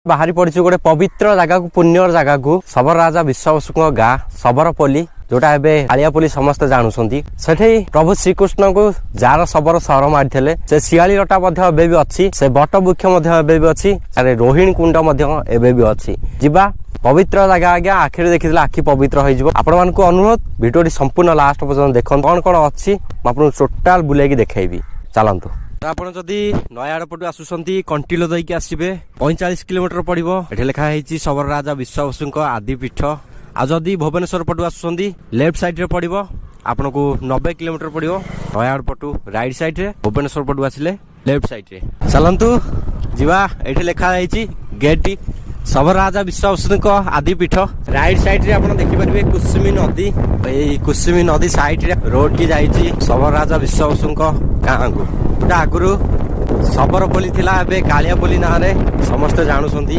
बाहरी पड़ी गोटे पवित्र जगह को पुण्यर जगह को शबर राजा विश्वावसु गाँ शबरपल्ली जोटा एबे कालियापल्ली समस्ते जानुछंती सेठी प्रभु श्रीकृष्ण को जार शबर सहर मारिथिले से शियाली लटा मध्ये एबे भी अछि से बट वृक्ष मध्ये एबे भी अछि अरे रोहिणी कुंड मध्ये एबे भी अछि जिबा पवित्र जगह आज्ञा आखिर देखिले आखि पवित्र होई जिवो आपण मानकु अनुरोध वीडियोटी संपूर्ण लास्ट पर्यंत देखन कोन कोन अछि म आपन टोटल बुलेकी देखाइबी चलंतु आपण जदी नयागढ़ पटु आसुसंती कंटिलो दैकी आसीबे 45 किलोमीटर पड़िबो एठे लेखा हेछि शबर राजा विश्वावसुଙ୍କ आदि पीठ आ जदि भुवनेश्वर पटु आसुसंती लेफ्ट साइड रे पड़िबो आपन को 90 किलोमीटर पड़िबो नयागढ़ पटु राइट साइड रे भुवनेश्वर पटु आसिले लेफ्ट साइड रे चलंतु जिवा एठे लेखा हेछि गेट शबर राजा विश्वावसुଙ୍କ आदि पीठ राइट साइड रे आपण देखि परबे कुसुमी नदी ए कुसुमी नदी साइड रे रोड की जाईची शबर राजा विश्वावसुଙ୍କ गाँ को गोटे आगुरु शबरपल्ली थिला एबे कालियापल्ली नाँ रे समस्त जानुछंती।